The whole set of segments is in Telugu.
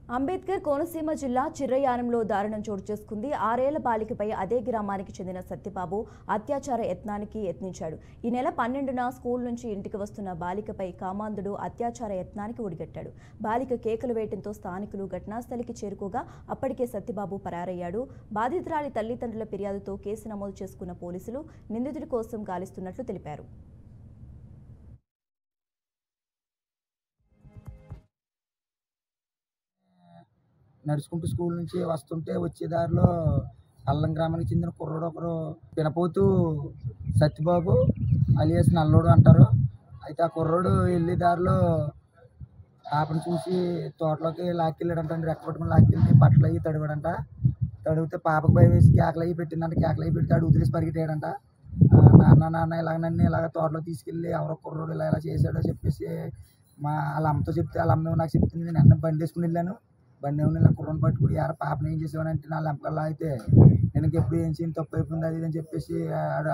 అంబేద్కర్ కోనసీమ జిల్లా చిర్రయానంలో దారుణం చోటు చేసుకుంది. 6 ఏళ్ల బాలికపై అదే గ్రామానికి చెందిన సత్యబాబు అత్యాచార యత్నానికి యత్నించాడు. ఈ నెల 12న స్కూల్ నుంచి ఇంటికి వస్తున్న బాలికపై కామాంధుడు అత్యాచార యత్నానికి ఒడిగట్టాడు. బాలిక కేకలు వేయడంతో స్థానికులు ఘటనాస్థలికి చేరుకోగా అప్పటికే సత్యబాబు పరారయ్యాడు. బాధితురాలి తల్లిదండ్రుల ఫిర్యాదుతో కేసు నమోదు చేసుకున్న పోలీసులు నిందితుడి కోసం గాలిస్తున్నట్లు తెలిపారు. నడుచుకుంటూ స్కూల్ నుంచి వస్తుంటే వచ్చే దారిలో అల్లం గ్రామానికి చెందిన కుర్రోడు ఒకరు పినపోతూ సత్యబాబు అలియాస్ నల్లోడు అంటారు. అయితే ఆ కుర్రోడు వెళ్ళే దారిలో పాపను చూసి తోటలోకి లాక్కెళ్ళాడంటండి. రెక్క పట్టుకుని లాక్కెళ్ళి బట్టలు అయ్యి తడివాడంట. తడిగితే పాపకు భయం వేసి కేకలు అయ్యి పెట్టిందంట. కేకలు అయ్యి పెడితే ఆడు వదిలేసి పరిగెట్టాడంట. నాన్న ఇలాగ నన్ను ఇలాగ తోటలో తీసుకెళ్ళి ఎవరో కుర్రోడు ఇలా ఇలా చేశాడో చెప్పేసి వాళ్ళ అమ్మతో చెప్తే వాళ్ళ అమ్మ నాకు చెప్తుంది. నేను అన్న బండి వేసుకుని వెళ్ళాను. బండి ఏమన్నా ఇలా కుర్రను పట్టుకుని యార పాపను ఏం చేసేవాడంటే నా లెంపకల్లా అయితే నేను ఎప్పుడు ఏం చేయను తప్పు అయిపోయింది అది అని చెప్పేసి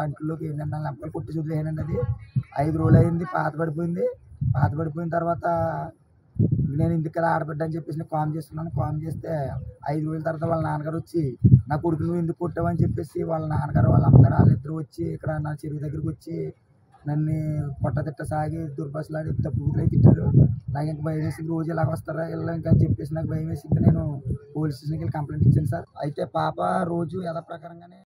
అంట్లోకి నా లెంపకలు కొట్టి వదిలేనండి. అది 5 రోజులు అయింది. పాత పడిపోయిన తర్వాత నేను ఇందుకు కదా ఆడబడ్డా అని చెప్పేసి నేను కామ్ చేస్తున్నాను. కామ్ చేస్తే 5 రోజుల తర్వాత వాళ్ళ నాన్నగారు వచ్చి నా కొడుకు నువ్వు ఎందుకు కొట్టావని చెప్పేసి వాళ్ళ నాన్నగారు వాళ్ళ అమ్మగారు వాళ్ళిద్దరు వచ్చి ఇక్కడ నా చెరువు దగ్గరికి వచ్చి నన్ను కొట్టతిట్ట సాగి దుర్భాషలాడి తప్పు గుర్తులై తిట్టారు. నాకు ఇంకా భయం వేసి రోజు ఇలాగ వస్తారా ఇలా ఇంకా అని చెప్పేసి నాకు భయం వేసి ఇంకా నేను పోలీస్ స్టేషన్కి వెళ్ళి కంప్లైంట్ ఇచ్చాను సార్. అయితే పాప రోజు యథాప్రకారంగానే